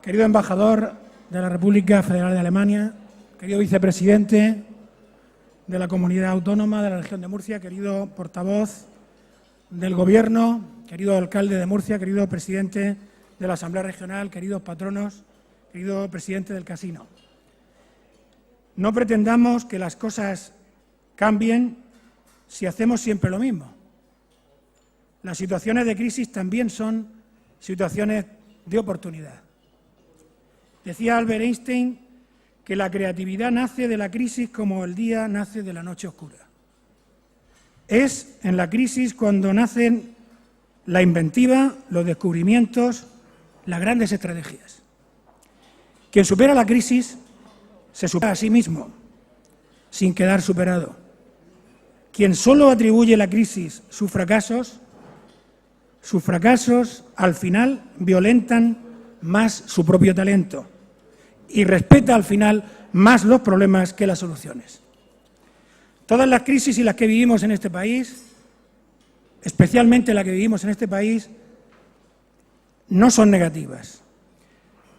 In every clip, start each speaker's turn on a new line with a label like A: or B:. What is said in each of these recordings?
A: querido embajador de la República Federal de Alemania, querido vicepresidente de la Comunidad Autónoma de la Región de Murcia, querido portavoz del Gobierno, querido alcalde de Murcia, querido presidente de la Asamblea Regional, queridos patronos, querido presidente del Casino. No pretendamos que las cosas cambien si hacemos siempre lo mismo. Las situaciones de crisis también son situaciones de oportunidad. Decía Albert Einstein que la creatividad nace de la crisis como el día nace de la noche oscura. Es en la crisis cuando nacen la inventiva, los descubrimientos, las grandes estrategias. Quien supera la crisis se supera a sí mismo, sin quedar superado. Quien solo atribuye a la crisis sus fracasos al final violentan más su propio talento y respeta al final más los problemas que las soluciones. Todas las crisis y las que vivimos en este país, especialmente la que vivimos en este país, no son negativas.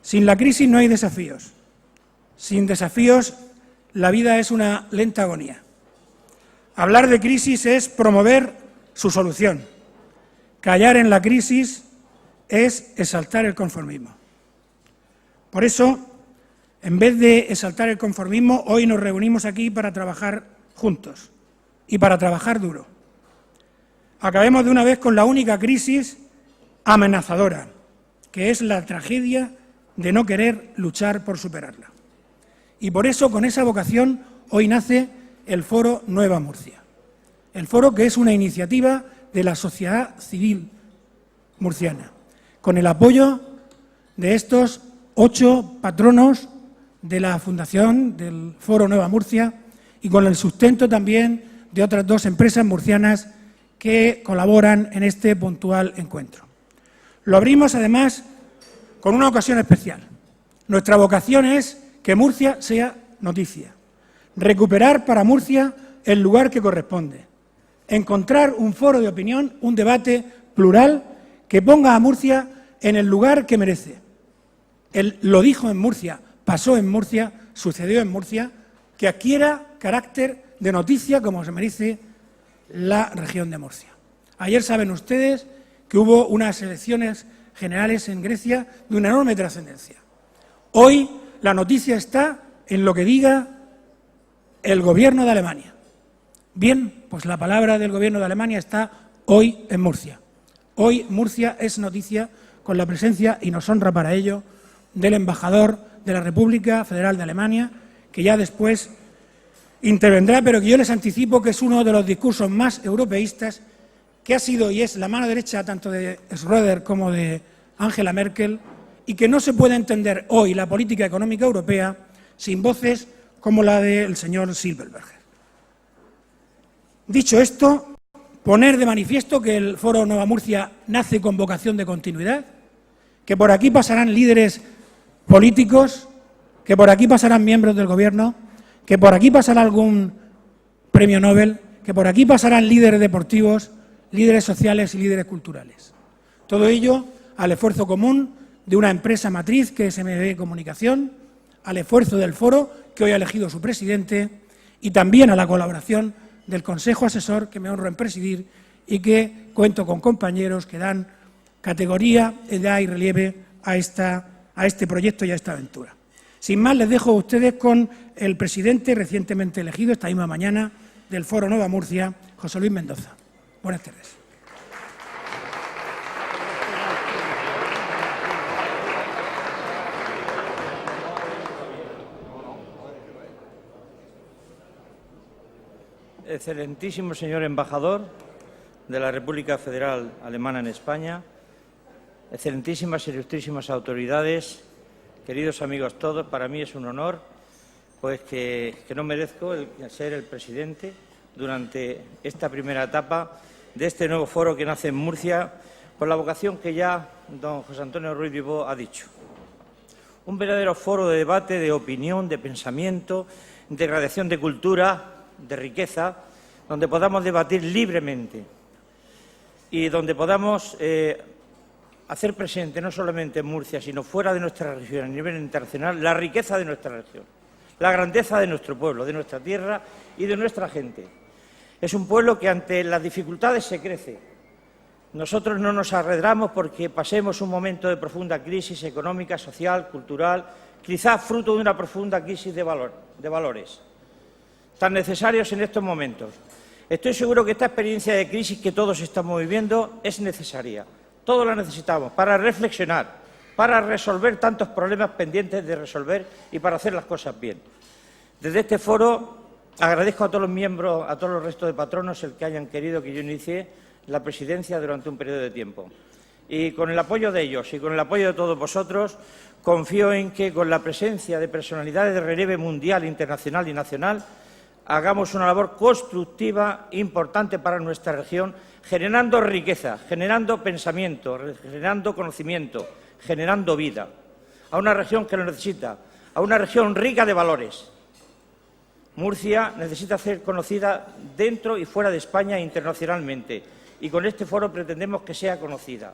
A: Sin la crisis no hay desafíos. Sin desafíos, la vida es una lenta agonía. Hablar de crisis es promover su solución. Callar en la crisis es exaltar el conformismo. Por eso, en vez de exaltar el conformismo, hoy nos reunimos aquí para trabajar juntos y para trabajar duro. Acabemos de una vez con la única crisis amenazadora, que es la tragedia de no querer luchar por superarla. Y por eso, con esa vocación, hoy nace el Foro Nueva Murcia. El foro que es una iniciativa de la sociedad civil murciana, con el apoyo de estos 8 patronos de la Fundación del Foro Nueva Murcia y con el sustento también de otras 2 empresas murcianas que colaboran en este puntual encuentro. Lo abrimos además con una ocasión especial. Nuestra vocación es que Murcia sea noticia, recuperar para Murcia el lugar que corresponde, encontrar un foro de opinión, un debate plural que ponga a Murcia en el lugar que merece. Él lo dijo en Murcia, pasó en Murcia, sucedió en Murcia, que adquiera carácter de noticia como se merece la región de Murcia. Ayer saben ustedes que hubo unas elecciones generales en Grecia de una enorme trascendencia. Hoy la noticia está en lo que diga el Gobierno de Alemania. Bien, pues la palabra del Gobierno de Alemania está hoy en Murcia. Hoy Murcia es noticia con la presencia, y nos honra para ello, del embajador de la República Federal de Alemania, que ya después intervendrá, pero que yo les anticipo que es uno de los discursos más europeístas, que ha sido y es la mano derecha tanto de Schröder como de Angela Merkel, y que no se puede entender hoy la política económica europea sin voces como la del señor Silberberger. Dicho esto, poner de manifiesto que el Foro Nueva Murcia nace con vocación de continuidad, que por aquí pasarán líderes políticos, que por aquí pasarán miembros del Gobierno, que por aquí pasará algún premio Nobel, que por aquí pasarán líderes deportivos, líderes sociales y líderes culturales. Todo ello al esfuerzo común de una empresa matriz que es MB Comunicación, al esfuerzo del foro, que hoy ha elegido su presidente, y también a la colaboración del Consejo Asesor, que me honro en presidir, y que cuento con compañeros que dan categoría, edad y relieve a este proyecto y a esta aventura. Sin más, les dejo a ustedes con el presidente recientemente elegido, esta misma mañana, del Foro Nueva Murcia, José Luis Mendoza. Buenas tardes.
B: Excelentísimo señor embajador de la República Federal Alemana en España, excelentísimas y ilustrísimas autoridades, queridos amigos todos, para mí es un honor pues que no merezco ser el presidente durante esta primera etapa de este nuevo foro que nace en Murcia con la vocación que ya don José Antonio Ruiz Vivó ha dicho. Un verdadero foro de debate, de opinión, de pensamiento, de radiación de cultura, de riqueza, donde podamos debatir libremente y donde podamos hacer presente no solamente en Murcia, sino fuera de nuestra región, a nivel internacional, la riqueza de nuestra región, la grandeza de nuestro pueblo, de nuestra tierra y de nuestra gente. Es un pueblo que ante las dificultades se crece. Nosotros no nos arredramos porque pasemos un momento de profunda crisis económica, social, cultural, quizás fruto de una profunda crisis de valores, tan necesarios en estos momentos. Estoy seguro que esta experiencia de crisis que todos estamos viviendo es necesaria. Todos la necesitamos para reflexionar, para resolver tantos problemas pendientes de resolver y para hacer las cosas bien. Desde este foro agradezco a todos los miembros, a todos los restos de patronos el que hayan querido que yo inicie la presidencia durante un periodo de tiempo. Y con el apoyo de ellos y con el apoyo de todos vosotros, confío en que con la presencia de personalidades de relieve mundial, internacional y nacional, hagamos una labor constructiva importante para nuestra región, generando riqueza, generando pensamiento, generando conocimiento, generando vida, a una región que lo necesita, a una región rica de valores. Murcia necesita ser conocida dentro y fuera de España e internacionalmente, y con este foro pretendemos que sea conocida,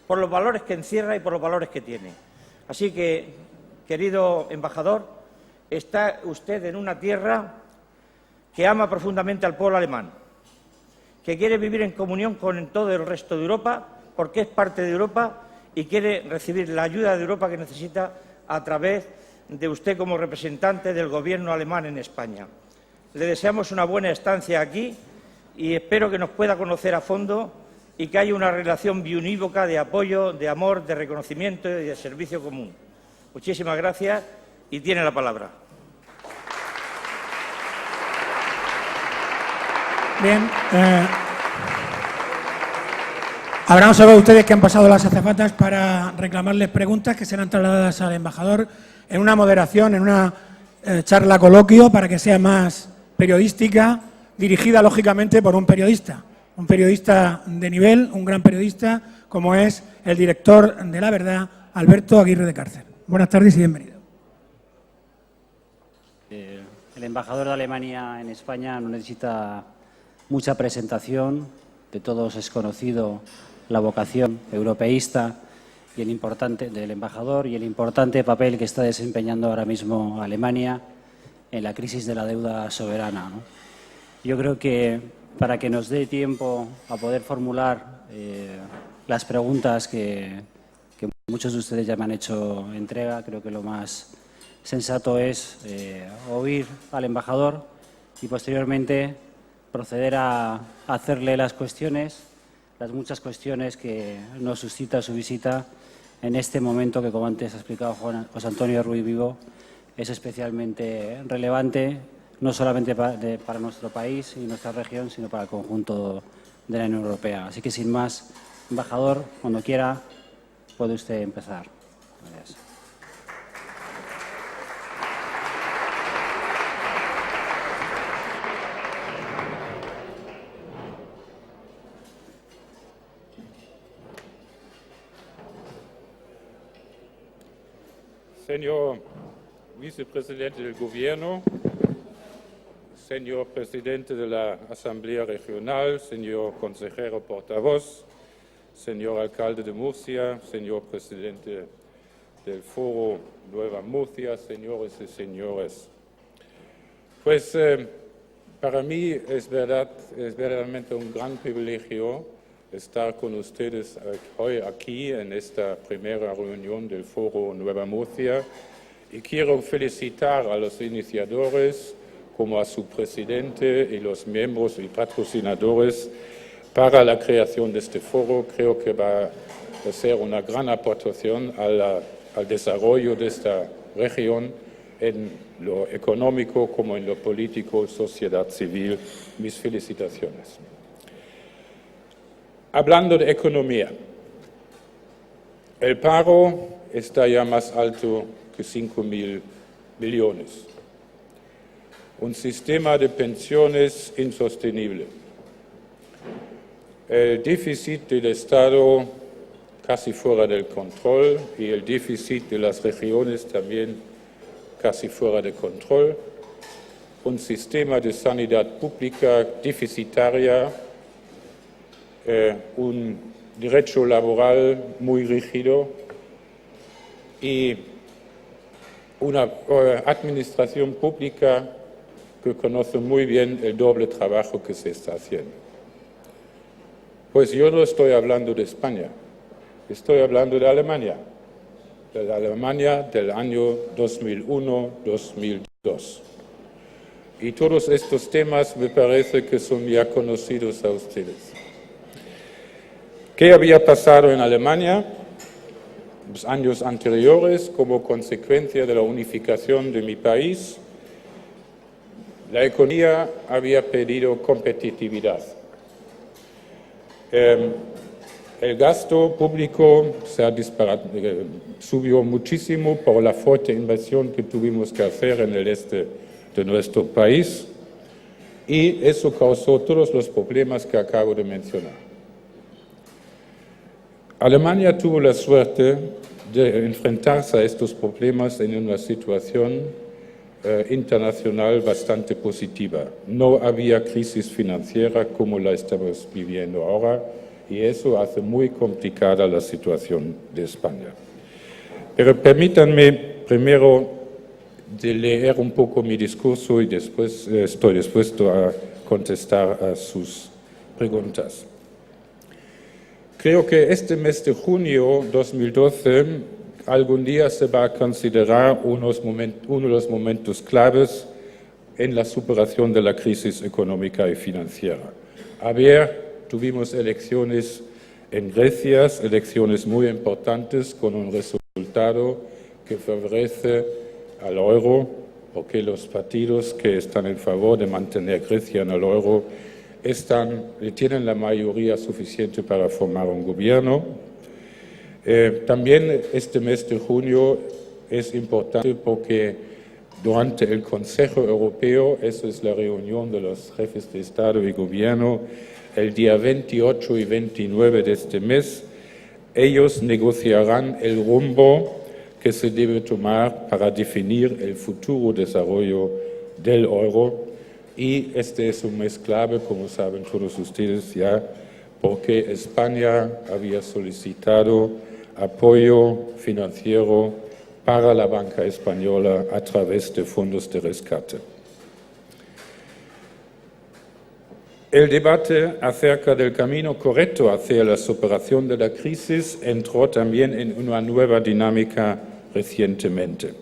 B: por los valores que encierra y por los valores que tiene. Así que, querido embajador, está usted en una tierra que ama profundamente al pueblo alemán, que quiere vivir en comunión con todo el resto de Europa, porque es parte de Europa y quiere recibir la ayuda de Europa que necesita a través de usted como representante del Gobierno alemán en España. Le deseamos una buena estancia aquí y espero que nos pueda conocer a fondo y que haya una relación biunívoca de apoyo, de amor, de reconocimiento y de servicio común. Muchísimas gracias y tiene la palabra.
A: Bien, habrán observado ustedes que han pasado las azafatas para reclamarles preguntas que serán trasladadas al embajador en una moderación, en una charla coloquio para que sea más periodística, dirigida lógicamente por un periodista de nivel, un gran periodista como es el director de La Verdad, Alberto Aguirre de Cárcer. Buenas tardes y bienvenido.
C: El embajador de Alemania en España no necesita mucha presentación, de todos es conocido la vocación europeísta y el importante del embajador y el importante papel que está desempeñando ahora mismo Alemania en la crisis de la deuda soberana, ¿no? Yo creo que para que nos dé tiempo a poder formular las preguntas que muchos de ustedes ya me han hecho entrega, creo que lo más sensato es oír al embajador y posteriormente proceder a hacerle las muchas cuestiones que nos suscita su visita en este momento que, como antes ha explicado José Antonio Ruiz Vivo, es especialmente relevante, no solamente para nuestro país y nuestra región, sino para el conjunto de la Unión Europea. Así que, sin más, embajador, cuando quiera, puede usted empezar. Gracias.
D: Señor Vicepresidente del Gobierno, señor Presidente de la Asamblea Regional, señor Consejero Portavoz, señor Alcalde de Murcia, señor Presidente del Foro Nueva Murcia, señores y señores. Pues para mí es verdaderamente un gran privilegio estar con ustedes hoy aquí en esta primera reunión del Foro Nueva Murcia y quiero felicitar a los iniciadores como a su presidente y los miembros y patrocinadores para la creación de este foro. Creo que va a ser una gran aportación al desarrollo de esta región en lo económico como en lo político, sociedad civil. Mis felicitaciones. Hablando de economía, el paro está ya más alto que 5.000 millones. Un sistema de pensiones insostenible. El déficit del Estado casi fuera del control y el déficit de las regiones también casi fuera de control. Un sistema de sanidad pública deficitaria, un derecho laboral muy rígido y una administración pública que conoce muy bien el doble trabajo que se está haciendo. Pues yo no estoy hablando de España, estoy hablando de la Alemania del año 2001-2002. Y todos estos temas me parece que son ya conocidos a ustedes. ¿Qué había pasado en Alemania los años anteriores como consecuencia de la unificación de mi país? La economía había perdido competitividad. El gasto público subió muchísimo por la fuerte inversión que tuvimos que hacer en el este de nuestro país y eso causó todos los problemas que acabo de mencionar. Alemania tuvo la suerte de enfrentarse a estos problemas en una situación internacional bastante positiva. No había crisis financiera como la estamos viviendo ahora y eso hace muy complicada la situación de España. Pero permítanme primero de leer un poco mi discurso y después estoy dispuesto a contestar a sus preguntas. Creo que este mes de junio 2012 algún día se va a considerar uno de los momentos claves en la superación de la crisis económica y financiera. Ayer tuvimos elecciones en Grecia, elecciones muy importantes con un resultado que favorece al euro, porque los partidos que están en favor de mantener Grecia en el euro tienen la mayoría suficiente para formar un gobierno. También este mes de junio es importante porque durante el Consejo Europeo, eso es la reunión de los jefes de Estado y Gobierno, el día 28 y 29 de este mes, ellos negociarán el rumbo que se debe tomar para definir el futuro desarrollo del euro. Y este es un mes clave, como saben todos ustedes ya, porque España había solicitado apoyo financiero para la banca española a través de fondos de rescate. El debate acerca del camino correcto hacia la superación de la crisis entró también en una nueva dinámica recientemente.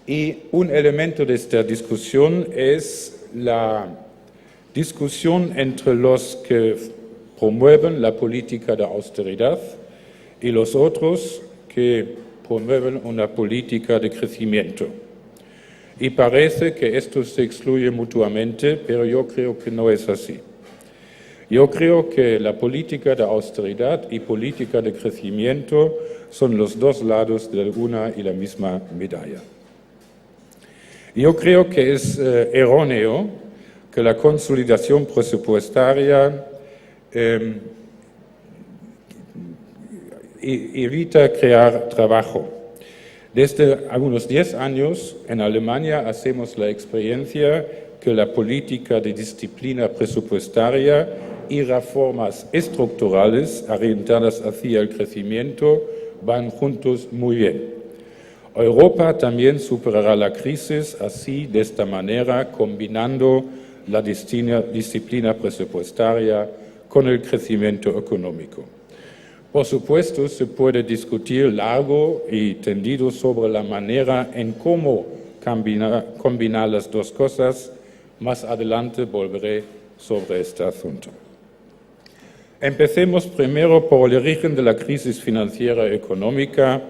D: Y un elemento de esta discusión es la discusión entre los que promueven la política de austeridad y los otros que promueven una política de crecimiento. Y parece que esto se excluye mutuamente, pero yo creo que no es así. Yo creo que la política de austeridad y política de crecimiento son los dos lados de una y la misma medalla. Yo creo que es erróneo que la consolidación presupuestaria evita crear trabajo. Desde algunos 10 años en Alemania hacemos la experiencia que la política de disciplina presupuestaria y reformas estructurales orientadas hacia el crecimiento van juntos muy bien. Europa también superará la crisis así, de esta manera, combinando la disciplina presupuestaria con el crecimiento económico. Por supuesto, se puede discutir largo y tendido sobre la manera en cómo combinar las dos cosas. Más adelante volveré sobre este asunto. Empecemos primero por el origen de la crisis financiera económica.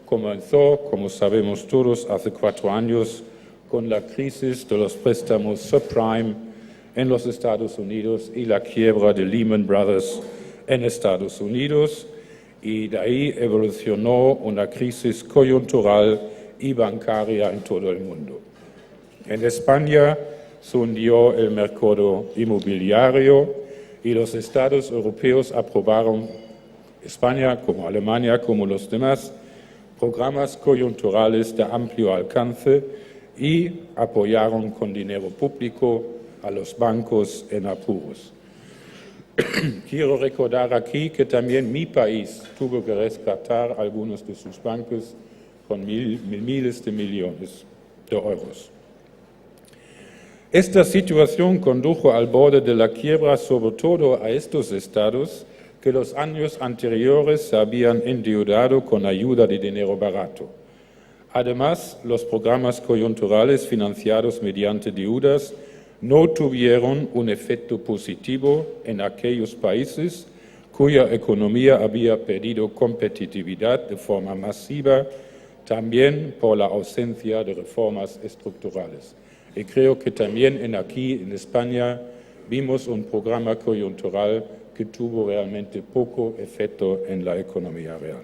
D: Comenzó, como sabemos todos, hace 4 años con la crisis de los préstamos subprime en los Estados Unidos y la quiebra de Lehman Brothers en Estados Unidos, y de ahí evolucionó una crisis coyuntural y bancaria en todo el mundo. En España se hundió el mercado inmobiliario y los estados europeos aprobaron, España como Alemania como los demás, programas coyunturales de amplio alcance y apoyaron con dinero público a los bancos en apuros. Quiero recordar aquí que también mi país tuvo que rescatar algunos de sus bancos con miles de millones de euros. Esta situación condujo al borde de la quiebra sobre todo a estos estados que los años anteriores se habían endeudado con ayuda de dinero barato. Además, los programas coyunturales financiados mediante deudas no tuvieron un efecto positivo en aquellos países cuya economía había perdido competitividad de forma masiva, también por la ausencia de reformas estructurales. Y creo que también aquí en España vimos un programa coyuntural que tuvo realmente poco efecto en la economía real.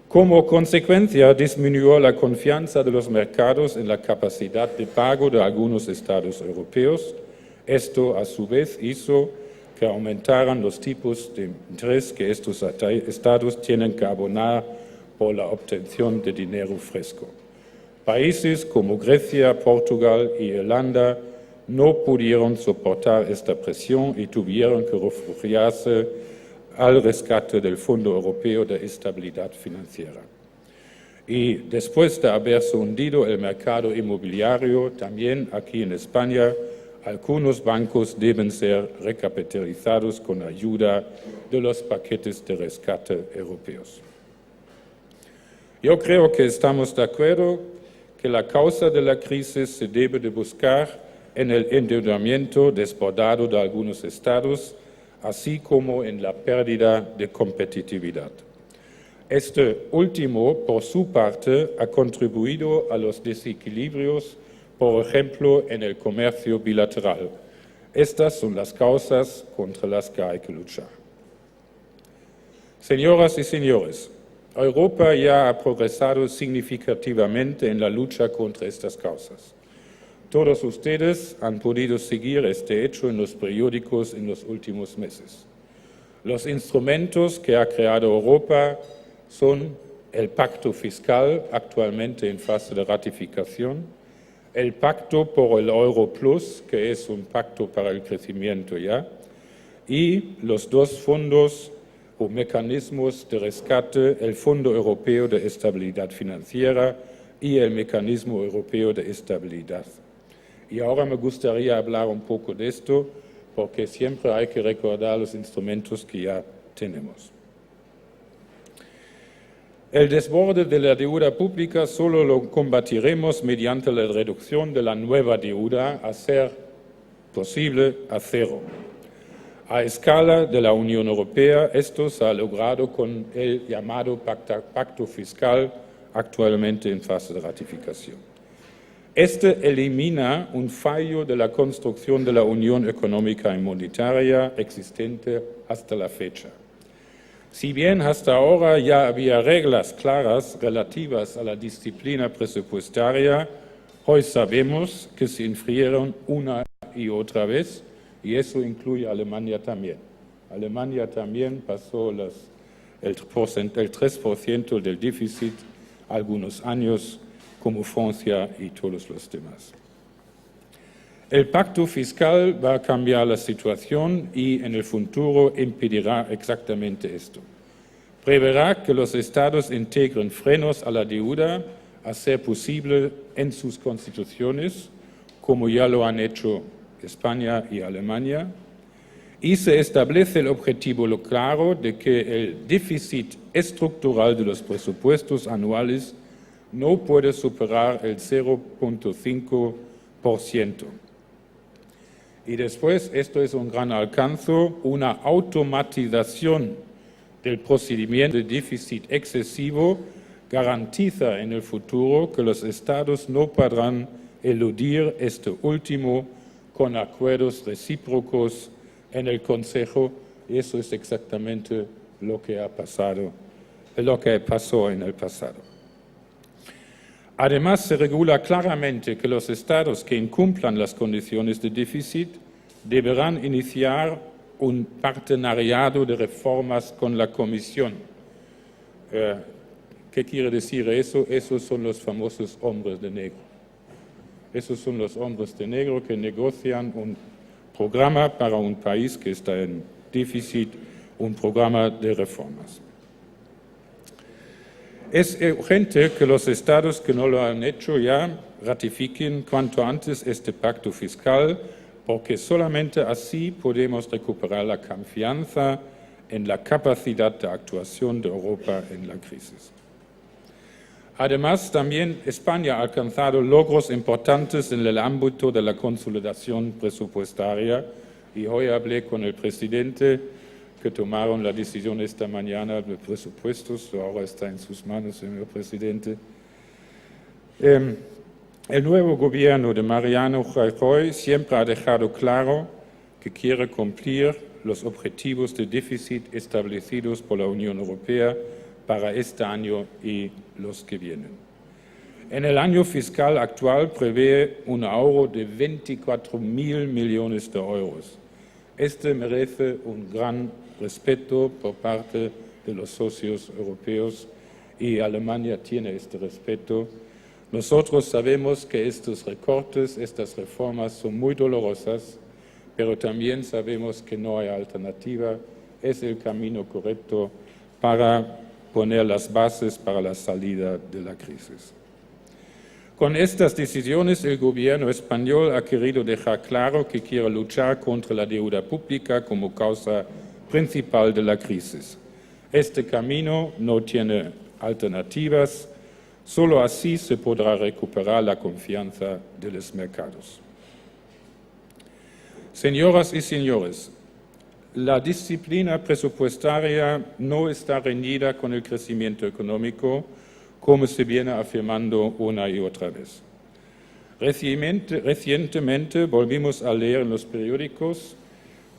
D: Como consecuencia, disminuyó la confianza de los mercados en la capacidad de pago de algunos estados europeos. Esto, a su vez, hizo que aumentaran los tipos de interés que estos estados tienen que abonar por la obtención de dinero fresco. Países como Grecia, Portugal y Irlanda no pudieron soportar esta presión y tuvieron que refugiarse al rescate del Fondo Europeo de Estabilidad Financiera. Y después de haberse hundido el mercado inmobiliario, también aquí en España, algunos bancos deben ser recapitalizados con ayuda de los paquetes de rescate europeos. Yo creo que estamos de acuerdo que la causa de la crisis se debe de buscar en el endeudamiento desbordado de algunos estados, así como en la pérdida de competitividad. Este último, por su parte, ha contribuido a los desequilibrios, por ejemplo, en el comercio bilateral. Estas son las causas contra las que hay que luchar. Señoras y señores, Europa ya ha progresado significativamente en la lucha contra estas causas. Todos ustedes han podido seguir este hecho en los periódicos en los últimos meses. Los instrumentos que ha creado Europa son el Pacto Fiscal, actualmente en fase de ratificación, el Pacto por el Euro Plus, que es un pacto para el crecimiento ya, y los dos fondos o mecanismos de rescate, el Fondo Europeo de Estabilidad Financiera y el Mecanismo Europeo de Estabilidad. Y ahora me gustaría hablar un poco de esto, porque siempre hay que recordar los instrumentos que ya tenemos. El desborde de la deuda pública solo lo combatiremos mediante la reducción de la nueva deuda a ser posible a cero. A escala de la Unión Europea, esto se ha logrado con el llamado Pacto Fiscal, actualmente en fase de ratificación. Este elimina un fallo de la construcción de la Unión Económica y Monetaria existente hasta la fecha. Si bien hasta ahora ya había reglas claras relativas a la disciplina presupuestaria, hoy sabemos que se infringieron una y otra vez, y eso incluye a Alemania también. Alemania también pasó el 3% del déficit algunos años, como Francia y todos los demás. El pacto fiscal va a cambiar la situación y en el futuro impedirá exactamente esto. Preverá que los estados integren frenos a la deuda a ser posible en sus constituciones, como ya lo han hecho España y Alemania, y se establece el objetivo claro de que el déficit estructural de los presupuestos anuales no puede superar el 0,5%. Y después, esto es un gran alcance, una automatización del procedimiento de déficit excesivo garantiza en el futuro que los estados no podrán eludir este último con acuerdos recíprocos en el Consejo, y eso es exactamente lo que pasó en el pasado. Además, se regula claramente que los estados que incumplan las condiciones de déficit deberán iniciar un partenariado de reformas con la Comisión. ¿Qué quiere decir eso? Esos son los famosos hombres de negro. Esos son los hombres de negro que negocian un programa para un país que está en déficit, un programa de reformas. Es urgente que los estados que no lo han hecho ya ratifiquen cuanto antes este pacto fiscal, porque solamente así podemos recuperar la confianza en la capacidad de actuación de Europa en la crisis. Además, también España ha alcanzado logros importantes en el ámbito de la consolidación presupuestaria y hoy hablé con el presidente que tomaron la decisión esta mañana de presupuestos, ahora está en sus manos, señor presidente. El nuevo gobierno de Mariano Rajoy siempre ha dejado claro que quiere cumplir los objetivos de déficit establecidos por la Unión Europea para este año y los que vienen. En el año fiscal actual prevé un ahorro de 24.000 millones de euros. Este merece un gran respeto por parte de los socios europeos y Alemania tiene este respeto. Nosotros sabemos que estos recortes, estas reformas son muy dolorosas, pero también sabemos que no hay alternativa. Es el camino correcto para poner las bases para la salida de la crisis. Con estas decisiones, el gobierno español ha querido dejar claro que quiere luchar contra la deuda pública como causa principal de la crisis. Este camino no tiene alternativas, solo así se podrá recuperar la confianza de los mercados. Señoras y señores, la disciplina presupuestaria no está reñida con el crecimiento económico, como se viene afirmando una y otra vez. Recientemente volvimos a leer en los periódicos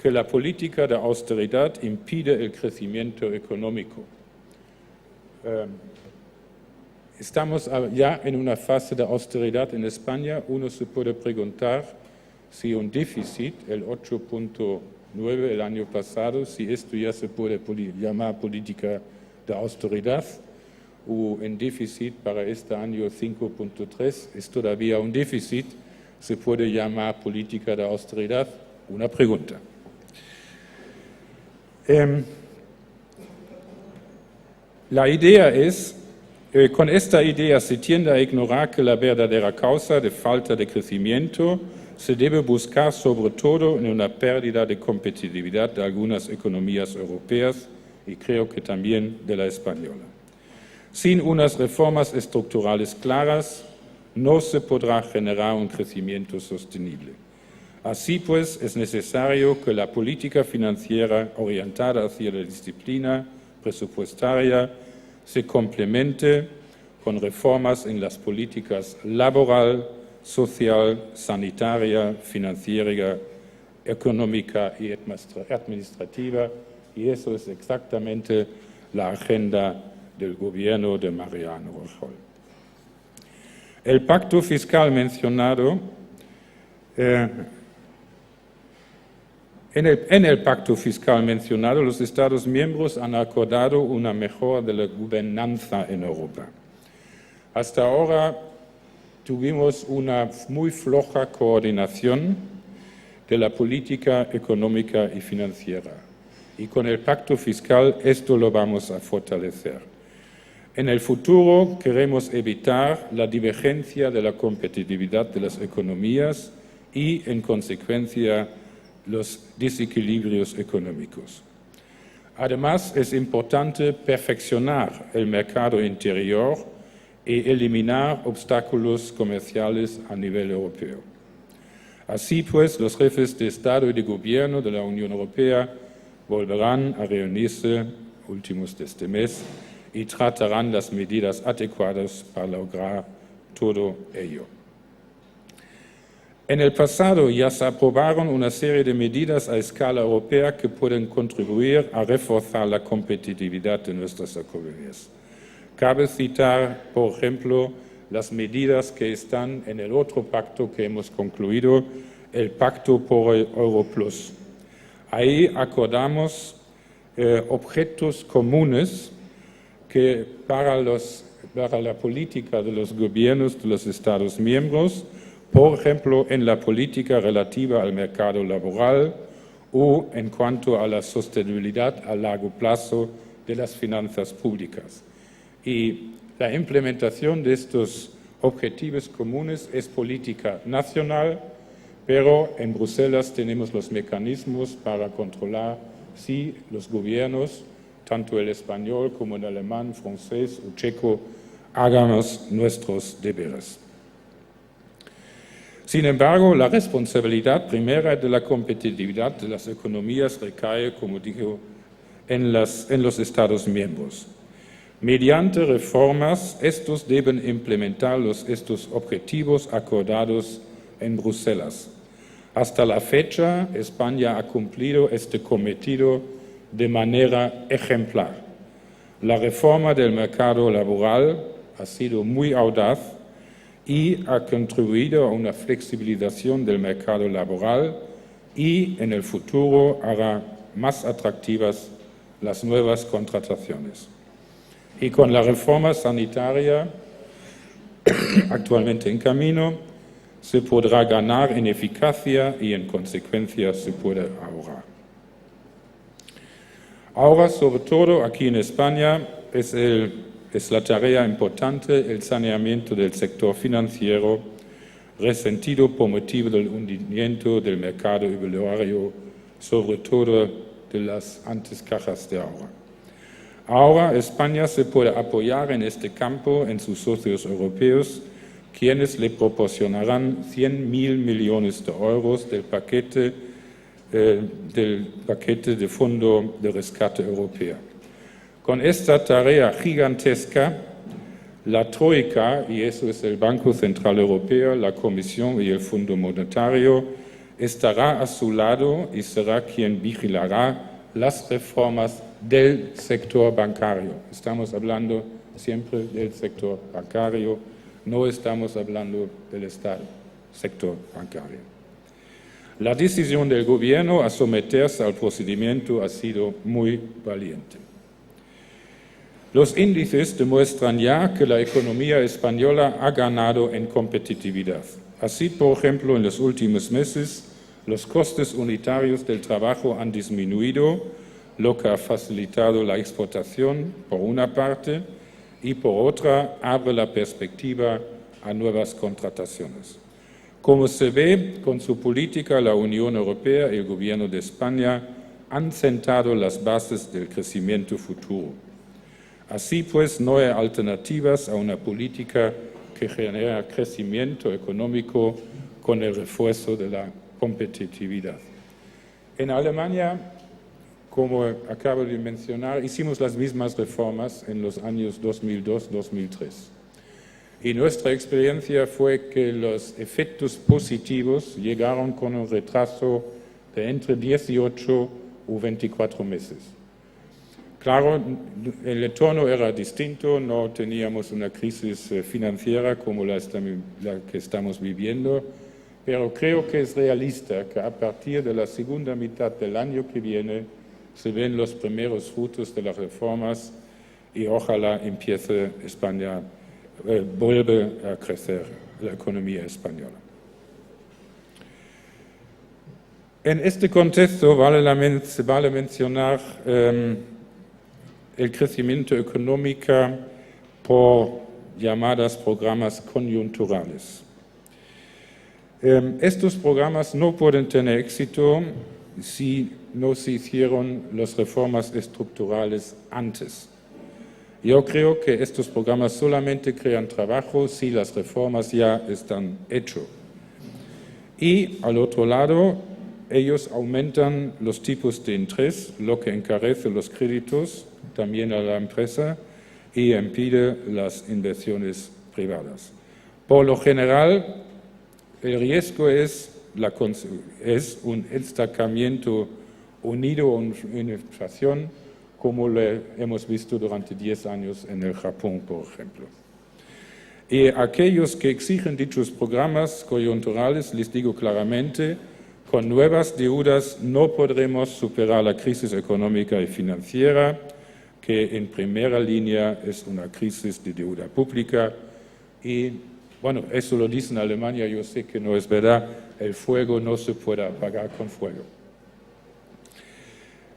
D: que la política de austeridad impide el crecimiento económico. Estamos ya en una fase de austeridad en España. Uno se puede preguntar si un déficit, el 8.9 el año pasado, si esto ya se puede llamar política de austeridad, o en déficit para este año 5.3 es todavía un déficit, se puede llamar política de austeridad, una pregunta. La idea es, con esta idea se tiende a ignorar que la verdadera causa de falta de crecimiento se debe buscar sobre todo en una pérdida de competitividad de algunas economías europeas y creo que también de la española. Sin unas reformas estructurales claras, no se podrá generar un crecimiento sostenible. Así pues, es necesario que la política financiera orientada hacia la disciplina presupuestaria se complemente con reformas en las políticas laboral, social, sanitaria, financiera, económica y administrativa, y eso es exactamente la agenda del gobierno de Mariano Rajoy. El pacto fiscal mencionado, en el pacto fiscal mencionado, los Estados miembros han acordado una mejora de la gobernanza en Europa. Hasta ahora tuvimos una muy floja coordinación de la política económica y financiera, y con el pacto fiscal esto lo vamos a fortalecer. En el futuro queremos evitar la divergencia de la competitividad de las economías y, en consecuencia, los desequilibrios económicos. Además, es importante perfeccionar el mercado interior y eliminar obstáculos comerciales a nivel europeo. Así pues, los jefes de Estado y de Gobierno de la Unión Europea volverán a reunirse últimos de este mes y tratarán las medidas adecuadas para lograr todo ello. En el pasado ya se aprobaron una serie de medidas a escala europea que pueden contribuir a reforzar la competitividad de nuestras economías. Cabe citar, por ejemplo, las medidas que están en el otro pacto que hemos concluido, el Pacto por el Euro Plus. Ahí acordamos objetos comunes que para la política de los gobiernos de los Estados miembros por ejemplo, en la política relativa al mercado laboral o en cuanto a la sostenibilidad a largo plazo de las finanzas públicas. Y la implementación de estos objetivos comunes es política nacional, pero en Bruselas tenemos los mecanismos para controlar si los gobiernos, tanto el español como el alemán, francés o checo, hagamos nuestros deberes. Sin embargo, la responsabilidad primera de la competitividad de las economías recae, como digo, en los Estados miembros. Mediante reformas, estos deben implementar estos objetivos acordados en Bruselas. Hasta la fecha, España ha cumplido este cometido de manera ejemplar. La reforma del mercado laboral ha sido muy audaz y ha contribuido a una flexibilización del mercado laboral y en el futuro hará más atractivas las nuevas contrataciones. Y con la reforma sanitaria actualmente en camino, se podrá ganar en eficacia y en consecuencia se puede ahorrar. Ahora, sobre todo aquí en España, es la tarea importante el saneamiento del sector financiero, resentido por motivo del hundimiento del mercado inmobiliario, sobre todo de las antes cajas de ahorro. Ahora España se puede apoyar en este campo en sus socios europeos, quienes le proporcionarán 100.000 millones de euros del paquete de Fondo de Rescate Europeo. Con esta tarea gigantesca, la Troika, y eso es el Banco Central Europeo, la Comisión y el Fondo Monetario, estará a su lado y será quien vigilará las reformas del sector bancario. Estamos hablando siempre del sector bancario, no estamos hablando del Estado, sector bancario. La decisión del Gobierno a someterse al procedimiento ha sido muy valiente. Los índices demuestran ya que la economía española ha ganado en competitividad. Así, por ejemplo, en los últimos meses, los costes unitarios del trabajo han disminuido, lo que ha facilitado la exportación, por una parte, y por otra, abre la perspectiva a nuevas contrataciones. Como se ve, con su política, la Unión Europea y el Gobierno de España han sentado las bases del crecimiento futuro. Así pues, no hay alternativas a una política que genera crecimiento económico con el refuerzo de la competitividad. En Alemania, como acabo de mencionar, hicimos las mismas reformas en los años 2002-2003. Y nuestra experiencia fue que los efectos positivos llegaron con un retraso de entre 18 o 24 meses. Claro, el entorno era distinto, no teníamos una crisis financiera como la que estamos viviendo, pero creo que es realista que a partir de la segunda mitad del año que viene se ven los primeros frutos de las reformas y ojalá empiece España, vuelve a crecer la economía española. En este contexto vale mencionar el crecimiento económico por llamadas programas coyunturales. Estos programas no pueden tener éxito si no se hicieron las reformas estructurales antes. Yo creo que estos programas solamente crean trabajo si las reformas ya están hechas. Y al otro lado, ellos aumentan los tipos de interés, lo que encarece los créditos también a la empresa y impide las inversiones privadas. Por lo general, el riesgo es un estancamiento unido a una inflación, como lo hemos visto durante 10 años en el Japón, por ejemplo. Y a aquellos que exigen dichos programas coyunturales, les digo claramente, con nuevas deudas no podremos superar la crisis económica y financiera, que en primera línea es una crisis de deuda pública y Bueno, eso lo dice en Alemania, yo sé que no es verdad, el fuego no se puede apagar con fuego.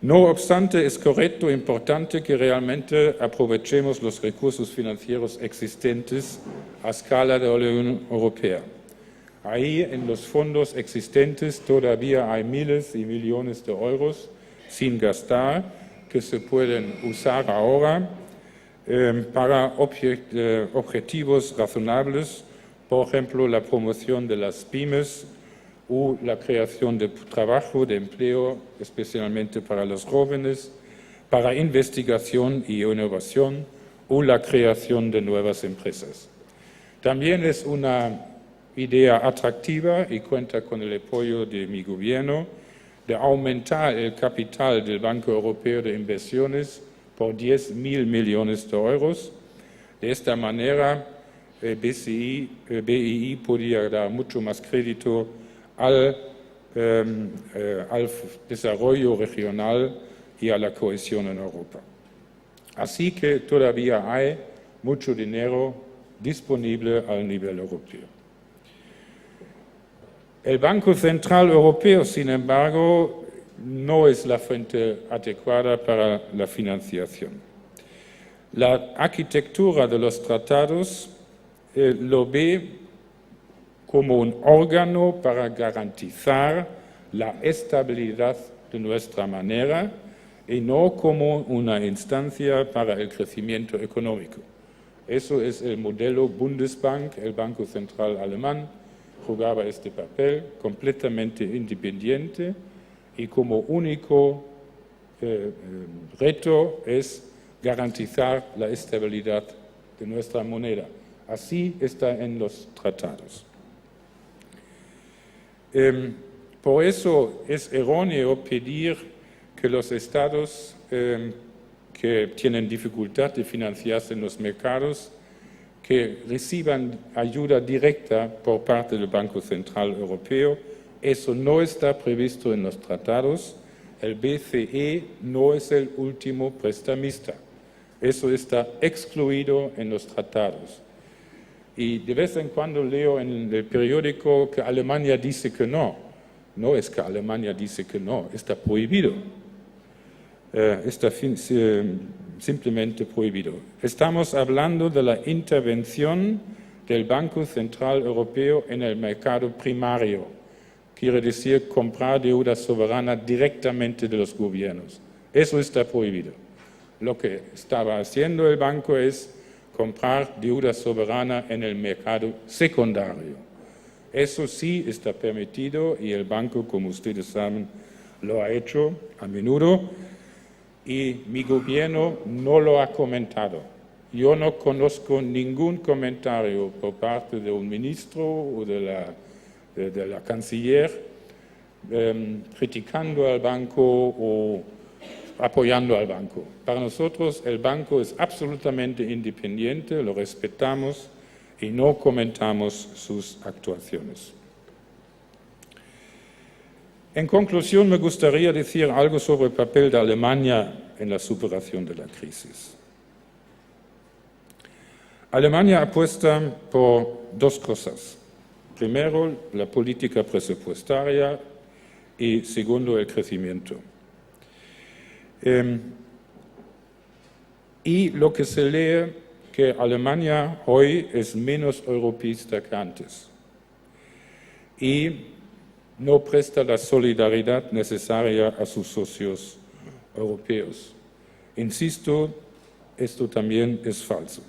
D: No obstante, es correcto e importante que realmente aprovechemos los recursos financieros existentes a escala de la Unión Europea. Ahí, en los fondos existentes, todavía hay miles y millones de euros sin gastar que se pueden usar ahora para objetivos razonables, por ejemplo, la promoción de las pymes o la creación de trabajo, de empleo, especialmente para los jóvenes, para investigación y innovación o la creación de nuevas empresas. También es una idea atractiva y cuenta con el apoyo de mi gobierno de aumentar el capital del Banco Europeo de Inversiones por 10.000 millones de euros. De esta manera, BEI podría dar mucho más crédito al desarrollo regional y a la cohesión en Europa. Así que todavía hay mucho dinero disponible al nivel europeo. El Banco Central Europeo, sin embargo, no es la fuente adecuada para la financiación. La arquitectura de los tratados lo ve como un órgano para garantizar la estabilidad de nuestra moneda y no como una instancia para el crecimiento económico. Eso es el modelo Bundesbank, el Banco Central alemán, jugaba este papel completamente independiente y como único reto es garantizar la estabilidad de nuestra moneda. Así está en los tratados. Por eso es erróneo pedir que los estados que tienen dificultad de financiarse en los mercados que reciban ayuda directa por parte del Banco Central Europeo. Eso no está previsto en los tratados. El BCE no es el último prestamista. Eso está excluido en los tratados. Y de vez en cuando leo en el periódico que Alemania dice que no. No es que Alemania dice que no, está prohibido. Está simplemente prohibido. Estamos hablando de la intervención del Banco Central Europeo en el mercado primario. Quiere decir comprar deuda soberana directamente de los gobiernos. Eso está prohibido. Lo que estaba haciendo el banco es comprar deuda soberana en el mercado secundario. Eso sí está permitido y el banco, como ustedes saben, lo ha hecho a menudo. Y mi gobierno no lo ha comentado. Yo no conozco ningún comentario por parte de un ministro o de la canciller criticando al banco o apoyando al banco. Para nosotros el banco es absolutamente independiente, lo respetamos y no comentamos sus actuaciones. En conclusión, me gustaría decir algo sobre el papel de Alemania en la superación de la crisis. Alemania apuesta por dos cosas. Primero, la política presupuestaria y segundo, el crecimiento. Y lo que se lee que Alemania hoy es menos europeísta que antes. Y no presta la solidaridad necesaria a sus socios europeos. Insisto, esto también es falso.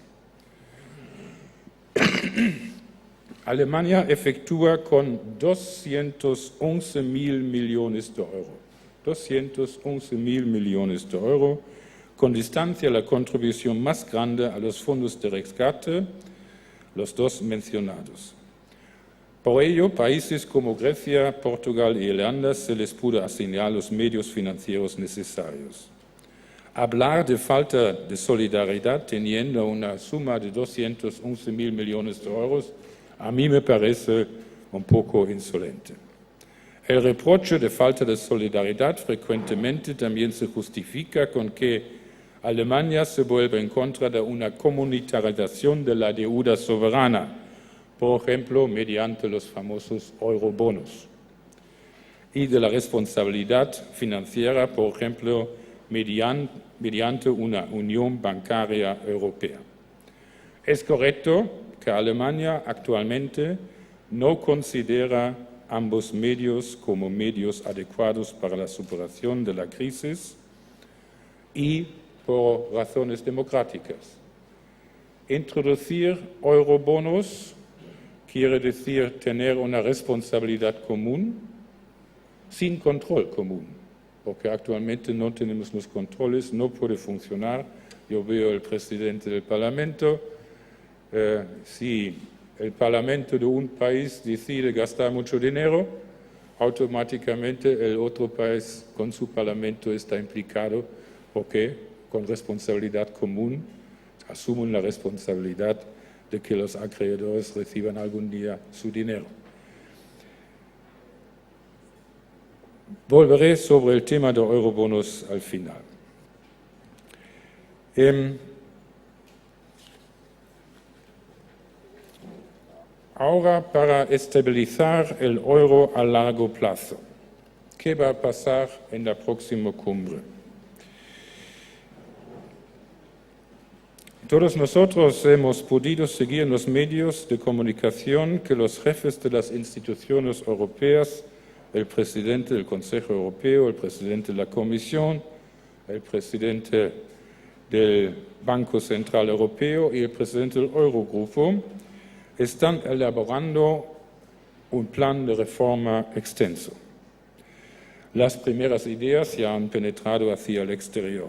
D: Alemania efectúa con 211.000 millones de euros. 211.000 millones de euros, con distancia la contribución más grande a los fondos de rescate, los dos mencionados. Por ello, países como Grecia, Portugal y Irlanda se les pudo asignar los medios financieros necesarios. Hablar de falta de solidaridad teniendo una suma de 211.000 millones de euros, a mí me parece un poco insolente. El reproche de falta de solidaridad frecuentemente también se justifica con que Alemania se vuelve en contra de una comunitarización de la deuda soberana, por ejemplo, mediante los famosos eurobonos, y de la responsabilidad financiera, por ejemplo, mediante una unión bancaria europea. Es correcto que Alemania actualmente no considera ambos medios como medios adecuados para la superación de la crisis y por razones democráticas. Introducir eurobonos quiere decir tener una responsabilidad común sin control común, porque actualmente no tenemos los controles, no puede funcionar. Yo veo al presidente del Parlamento, si el Parlamento de un país decide gastar mucho dinero, automáticamente el otro país con su Parlamento está implicado, porque con responsabilidad común asumen la responsabilidad de que los acreedores reciban algún día su dinero. Volveré sobre el tema de eurobonos al final. Ahora, para estabilizar el euro a largo plazo, ¿qué va a pasar en la próxima cumbre? Todos nosotros hemos podido seguir en los medios de comunicación que los jefes de las instituciones europeas, el presidente del Consejo Europeo, el presidente de la Comisión, el presidente del Banco Central Europeo y el presidente del Eurogrupo, están elaborando un plan de reforma extenso. Las primeras ideas ya han penetrado hacia el exterior.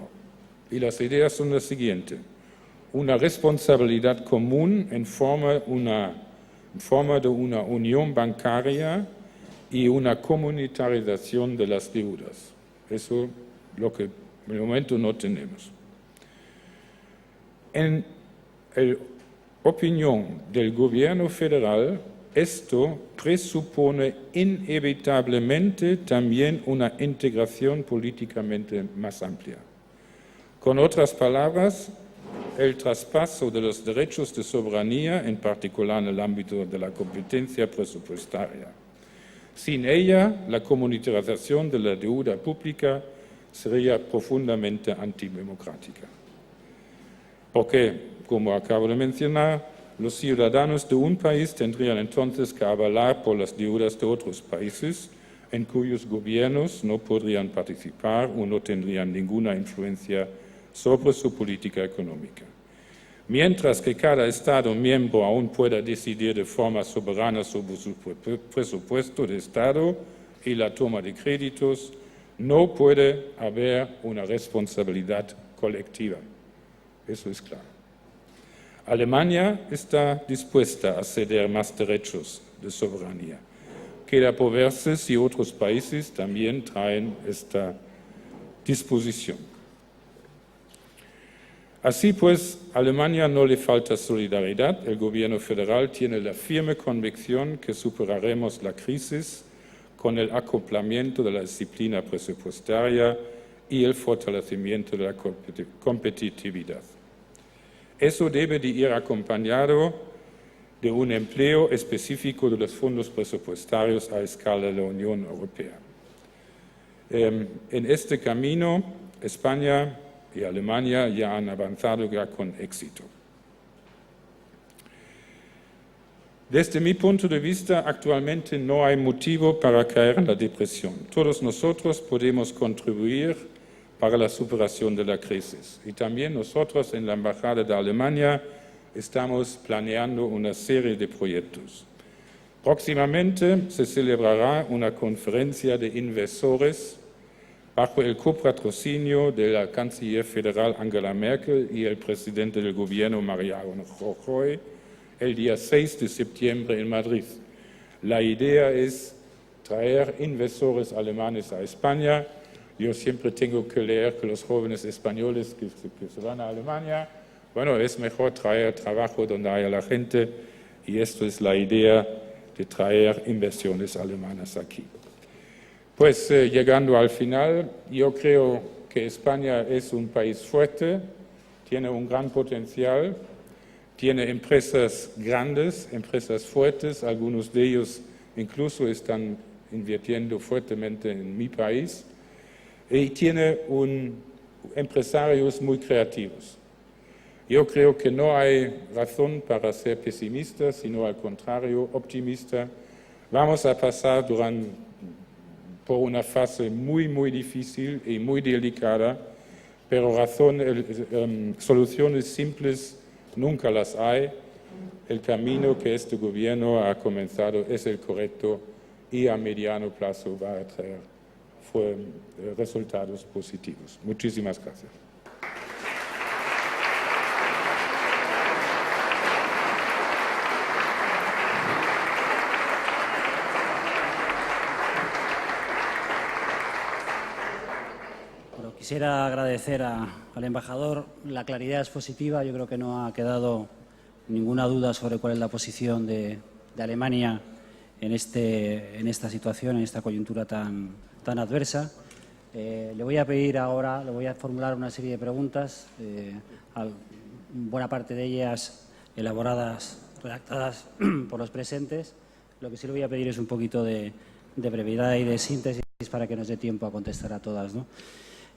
D: Y las ideas son las siguientes: una responsabilidad común en forma de una unión bancaria y una comunitarización de las deudas. Eso es lo que en el momento no tenemos. En la opinión del gobierno federal, esto presupone inevitablemente también una integración políticamente más amplia. Con otras palabras, el traspaso de los derechos de soberanía, en particular en el ámbito de la competencia presupuestaria. Sin ella, la comunitarización de la deuda pública sería profundamente antidemocrática. Porque, como acabo de mencionar, los ciudadanos de un país tendrían entonces que avalar por las deudas de otros países en cuyos gobiernos no podrían participar o no tendrían ninguna influencia sobre su política económica. Mientras que cada Estado miembro aún pueda decidir de forma soberana sobre su presupuesto de Estado y la toma de créditos, no puede haber una responsabilidad colectiva. Eso es claro. Alemania está dispuesta a ceder más derechos de soberanía. Queda por verse si otros países también traen esta disposición. Así pues, a Alemania no le falta solidaridad. El gobierno federal tiene la firme convicción que superaremos la crisis con el acoplamiento de la disciplina presupuestaria y el fortalecimiento de la competitividad. Eso debe de ir acompañado de un empleo específico de los fondos presupuestarios a escala de la Unión Europea. En este camino, España y Alemania ya han avanzado ya con éxito. Desde mi punto de vista, actualmente no hay motivo para caer en la depresión. Todos nosotros podemos contribuir para la superación de la crisis. Y también nosotros en la Embajada de Alemania estamos planeando una serie de proyectos. Próximamente se celebrará una conferencia de inversores bajo el copatrocinio de la canciller federal Angela Merkel y el presidente del gobierno Mariano Rajoy el día 6 de septiembre en Madrid. La idea es traer inversores alemanes a España. Yo siempre tengo que leer que los jóvenes españoles que se van a Alemania, bueno, es mejor traer trabajo donde haya la gente, y esto es la idea de traer inversiones alemanas aquí. Pues llegando al final, yo creo que España es un país fuerte, tiene un gran potencial, tiene empresas grandes, empresas fuertes, algunos de ellos incluso están invirtiendo fuertemente en mi país, y tiene empresarios muy creativos. Yo creo que no hay razón para ser pesimista, sino al contrario, optimista. Vamos a pasar por una fase muy, muy difícil y muy delicada, pero soluciones simples nunca las hay. El camino que este gobierno ha comenzado es el correcto y a mediano plazo va a traer resultados positivos. Muchísimas gracias.
C: Quisiera agradecer al embajador. La claridad es positiva. Yo creo que no ha quedado ninguna duda sobre cuál es la posición de Alemania en esta situación, en esta coyuntura tan adversa. Le voy a pedir ahora, le voy a formular una serie de preguntas, buena parte de ellas elaboradas, redactadas por los presentes. Lo que sí le voy a pedir es un poquito de brevedad y de síntesis para que nos dé tiempo a contestar a todas, ¿no?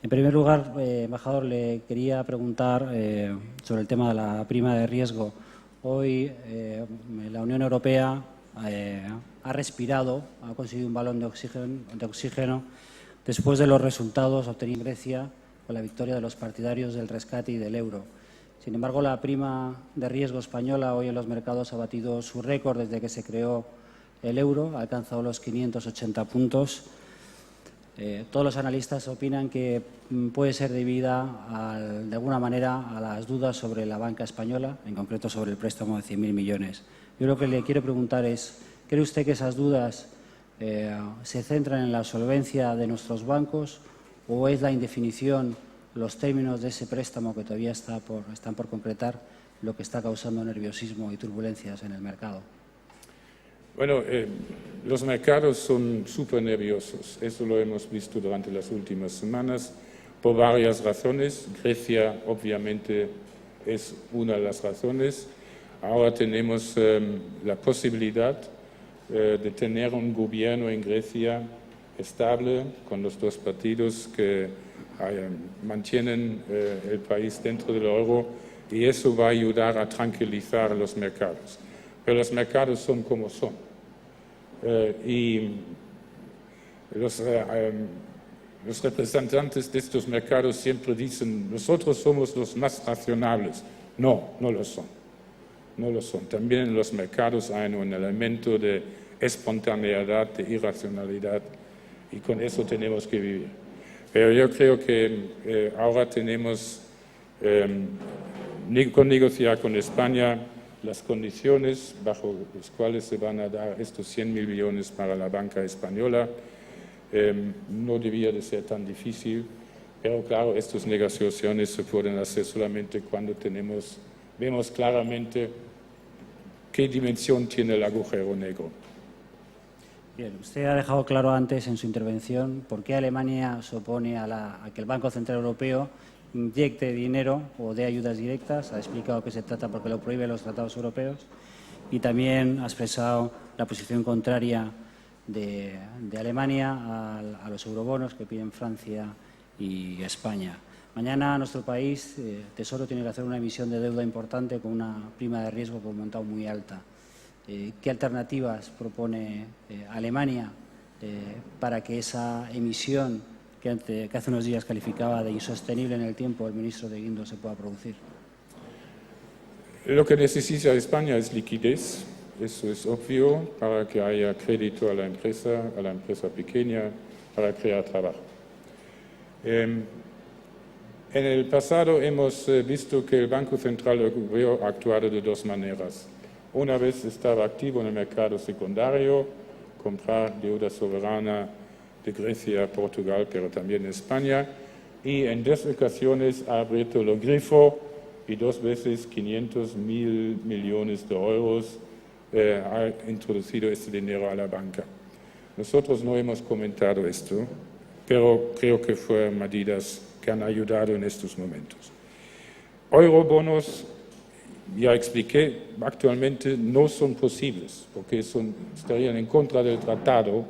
C: En primer lugar, embajador, le quería preguntar sobre el tema de la prima de riesgo. Hoy la Unión Europea ha respirado, ha conseguido un balón de oxígeno después de los resultados obtenidos en Grecia con la victoria de los partidarios del rescate y del euro. Sin embargo, la prima de riesgo española hoy en los mercados ha batido su récord desde que se creó el euro, ha alcanzado los 580 puntos. Todos los analistas opinan que puede ser debida, de alguna manera, a las dudas sobre la banca española, en concreto sobre el préstamo de 100.000 millones. Yo lo que le quiero preguntar es, ¿cree usted que esas dudas se centran en la solvencia de nuestros bancos o es la indefinición, los términos de ese préstamo que todavía están por concretar, lo que está causando nerviosismo y turbulencias en el mercado?
D: Bueno, los mercados son súper nerviosos. Eso lo hemos visto durante las últimas semanas por varias razones. Grecia, obviamente, es una de las razones. Ahora tenemos la posibilidad de tener un gobierno en Grecia estable, con los dos partidos que mantienen el país dentro del euro, y eso va a ayudar a tranquilizar los mercados. Pero los mercados son como son. Y los representantes de estos mercados siempre dicen, nosotros somos los más racionales. No, no lo son. No lo son. También en los mercados hay un elemento de espontaneidad, de irracionalidad, y con eso tenemos que vivir. Pero yo creo que ahora tenemos que negociar con España las condiciones bajo las cuales se van a dar estos 100.000 millones para la banca española. No debía de ser tan difícil, pero claro, estas negociaciones se pueden hacer solamente cuando vemos claramente qué dimensión tiene el agujero negro.
C: Bien, usted ha dejado claro antes en su intervención por qué Alemania se opone a que el Banco Central Europeo inyecte dinero o dé ayudas directas. Ha explicado que se trata porque lo prohíben los tratados europeos, y también ha expresado la posición contraria de Alemania a los eurobonos que piden Francia y España. Mañana nuestro país, Tesoro, tiene que hacer una emisión de deuda importante con una prima de riesgo por montado muy alta. ¿Qué alternativas propone Alemania para que esa emisión que hace unos días calificaba de insostenible en el tiempo el ministro de Guindos se pueda producir?
D: Lo que necesita España es liquidez, eso es obvio, para que haya crédito a la empresa pequeña, para crear trabajo. En el pasado hemos visto que el Banco Central Europeo ha actuado de dos maneras. Una vez estaba activo en el mercado secundario, comprar deuda soberana de Grecia, Portugal, pero también España, y en 2 ocasiones ha abierto el grifo y 2 veces 500.000 millones de euros ha introducido este dinero a la banca. Nosotros no hemos comentado esto, pero creo que fueron medidas que han ayudado en estos momentos. Eurobonos, ya expliqué, actualmente no son posibles, porque estarían en contra del tratado.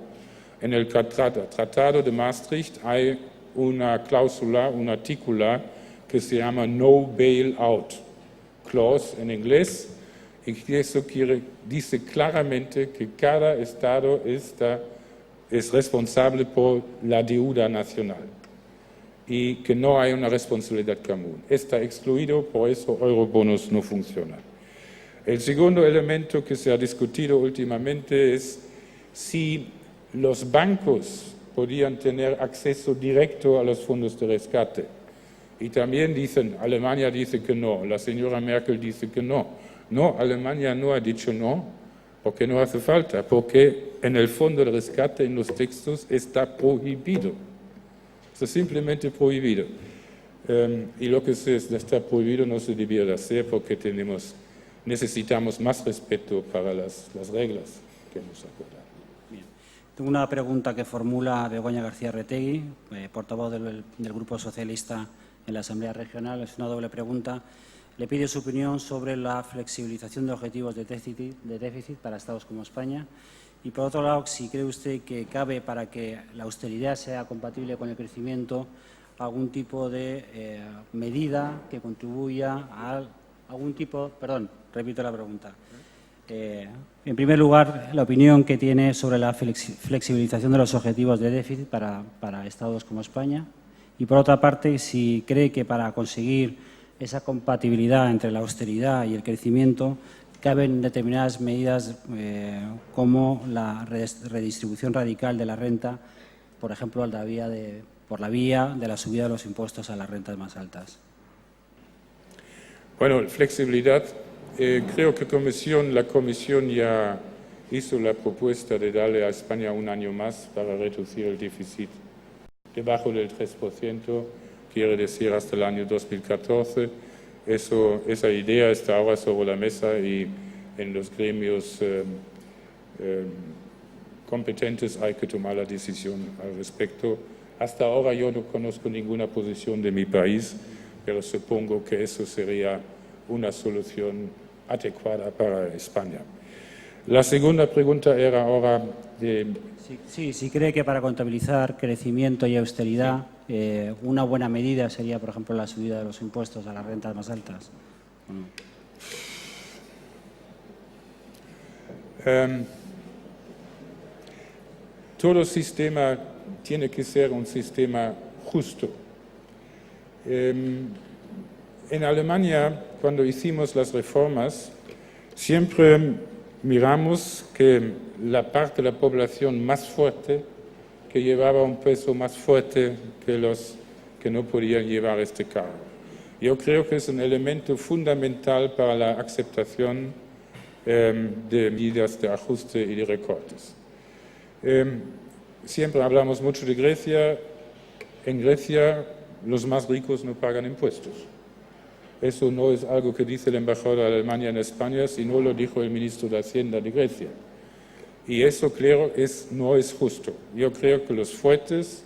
D: En el Tratado de Maastricht hay una cláusula, un artículo que se llama No Bail-out Clause en inglés, y eso dice claramente que cada Estado es responsable por la deuda nacional y que no hay una responsabilidad común. Está excluido, por eso Eurobonos no funciona. El segundo elemento que se ha discutido últimamente es si los bancos podían tener acceso directo a los fondos de rescate. Y también dicen, Alemania dice que no, la señora Merkel dice que no. No, Alemania no ha dicho no, porque no hace falta, porque en el fondo de rescate, en los textos, está prohibido. Está simplemente prohibido. Y lo que está prohibido no se debiera hacer porque necesitamos más respeto para las reglas que hemos acordado.
C: Bien. Tengo una pregunta que formula Begoña García Retegui, portavoz del Grupo Socialista en la Asamblea Regional. Es una doble pregunta. Le pide su opinión sobre la flexibilización de objetivos de déficit para Estados como España. Y, por otro lado, si cree usted que cabe, para que la austeridad sea compatible con el crecimiento, algún tipo de medida que contribuya a algún tipo... Perdón, repito la pregunta. En primer lugar, la opinión que tiene sobre la flexibilización de los objetivos de déficit para Estados como España. Y, por otra parte, si cree que para conseguir esa compatibilidad entre la austeridad y el crecimiento caben determinadas medidas como la redistribución radical de la renta, por ejemplo, por la vía de la subida de los impuestos a las rentas más altas.
D: Bueno, flexibilidad. Creo que la Comisión ya hizo la propuesta de darle a España un año más para reducir el déficit debajo del 3%, quiere decir hasta el año 2014. Esa idea está ahora sobre la mesa y en los gremios competentes hay que tomar la decisión al respecto. Hasta ahora yo no conozco ninguna posición de mi país, pero supongo que eso sería una solución adecuada para España. La segunda pregunta era ahora de...
C: Sí, cree que para contabilizar crecimiento y austeridad una buena medida sería, por ejemplo, la subida de los impuestos a las rentas más altas.
D: Todo sistema tiene que ser un sistema justo. En Alemania, cuando hicimos las reformas, siempre miramos que la parte de la población más fuerte, que llevaba un peso más fuerte que los que no podían llevar este cargo. Yo creo que es un elemento fundamental para la aceptación de medidas de ajuste y de recortes. Siempre hablamos mucho de Grecia. En Grecia los más ricos no pagan impuestos. Eso no es algo que dice el embajador de Alemania en España, sino lo dijo el ministro de Hacienda de Grecia. Y eso, creo, no es justo. Yo creo que los fuertes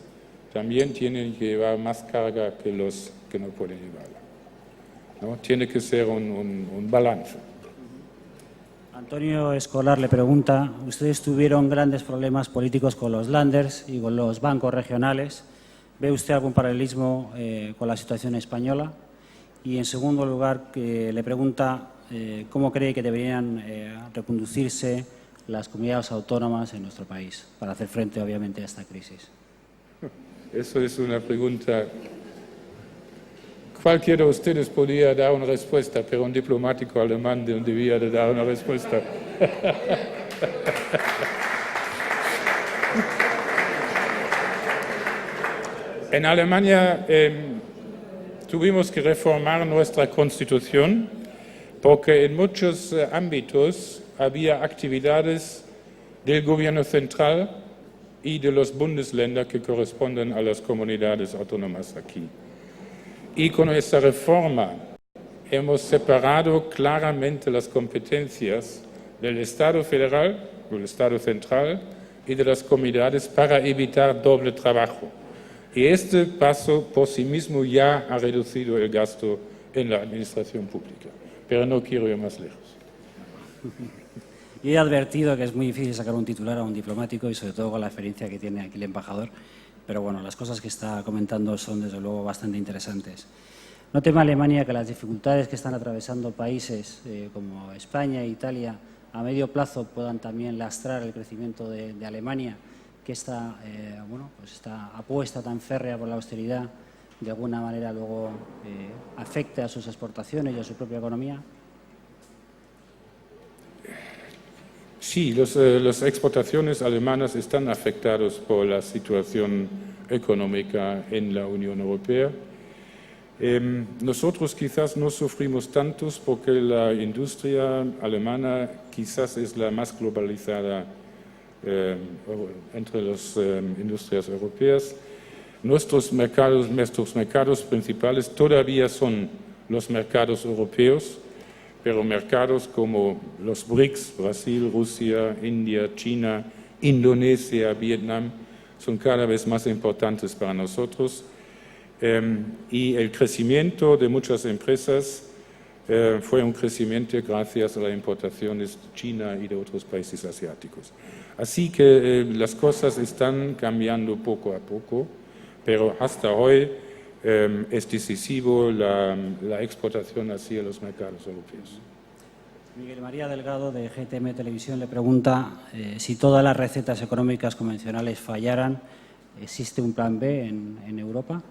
D: también tienen que llevar más carga que los que no pueden llevarla, ¿no? Tiene que ser un balance.
C: Antonio Escolar le pregunta, ustedes tuvieron grandes problemas políticos con los Länders y con los bancos regionales. ¿Ve usted algún paralelismo con la situación española? Y, en segundo lugar, le pregunta cómo cree que deberían reconducirse las comunidades autónomas en nuestro país para hacer frente, obviamente, a esta crisis.
D: Eso es una pregunta. Cualquiera de ustedes podría dar una respuesta, pero un diplomático alemán debía de dar una respuesta. En Alemania tuvimos que reformar nuestra Constitución porque en muchos ámbitos había actividades del gobierno central y de los Bundesländer que corresponden a las comunidades autónomas aquí. Y con esta reforma hemos separado claramente las competencias del Estado federal, del Estado central y de las comunidades para evitar doble trabajo. Y este paso por sí mismo ya ha reducido el gasto en la administración pública. pero no quiero ir más lejos.
C: Yo he advertido que es muy difícil sacar un titular a un diplomático y sobre todo con la experiencia que tiene aquí el embajador, pero bueno, las cosas que está comentando son desde luego bastante interesantes. ¿No teme Alemania que las dificultades que están atravesando países como España e Italia a medio plazo puedan también lastrar el crecimiento de Alemania, que esta apuesta tan férrea por la austeridad de alguna manera luego afecte a sus exportaciones y a su propia economía?
D: Sí, las exportaciones alemanas están afectadas por la situación económica en la Unión Europea. Nosotros quizás no sufrimos tantos porque la industria alemana quizás es la más globalizada entre las industrias europeas. Nuestros mercados principales todavía son los mercados europeos, pero mercados como los BRICS, Brasil, Rusia, India, China, Indonesia, Vietnam, son cada vez más importantes para nosotros. Y el crecimiento de muchas empresas fue un crecimiento gracias a las importaciones de China y de otros países asiáticos. Así que las cosas están cambiando poco a poco, pero hasta hoy es decisivo la exportación hacia los mercados europeos.
C: Miguel María Delgado, de GTM Televisión, le pregunta si todas las recetas económicas convencionales fallaran, ¿existe un plan B en Europa?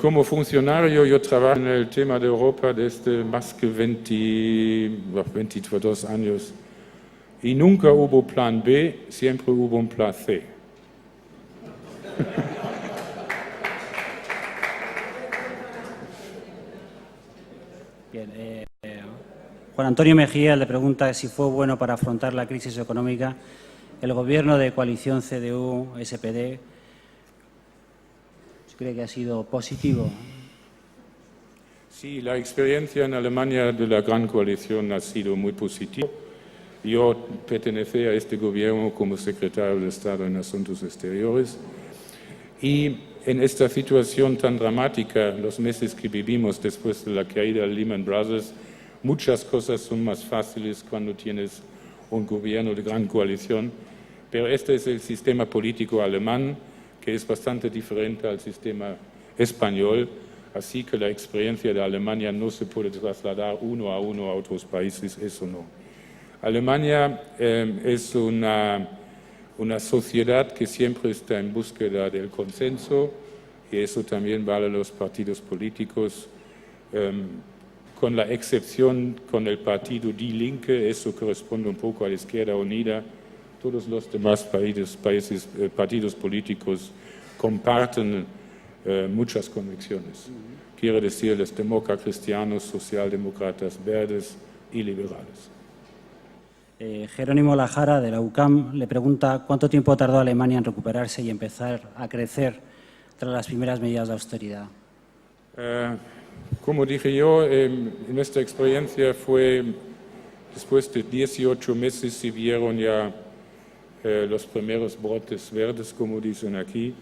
D: Como funcionario yo trabajo en el tema de Europa desde más que 22 años y nunca hubo plan B, siempre hubo un plan C.
C: Bien, Juan Antonio Mejía le pregunta si fue bueno para afrontar la crisis económica el gobierno de coalición CDU-SPD. ¿Cree que ha sido positivo?
D: Sí, la experiencia en Alemania de la gran coalición ha sido muy positiva. Yo pertenecía a este gobierno como secretario de Estado en Asuntos Exteriores y en esta situación tan dramática, los meses que vivimos después de la caída de Lehman Brothers, muchas cosas son más fáciles cuando tienes un gobierno de gran coalición, pero este es el sistema político alemán, que es bastante diferente al sistema español, así que la experiencia de Alemania no se puede trasladar uno a otros países, eso no. Alemania es una sociedad que siempre está en búsqueda del consenso y eso también vale a los partidos políticos, con la excepción con el partido Die Linke, eso corresponde un poco a la izquierda unida. Todos los demás partidos políticos comparten muchas convicciones. Quiero decir, los demócratas cristianos, socialdemócratas, verdes y liberales.
C: Jerónimo Lajara, de la UCAM, le pregunta cuánto tiempo tardó Alemania en recuperarse y empezar a crecer tras las primeras medidas de austeridad.
D: Como dije yo, en esta experiencia fue después de 18 meses se vieron ya los primeros brotes verdes, como dicen aquí,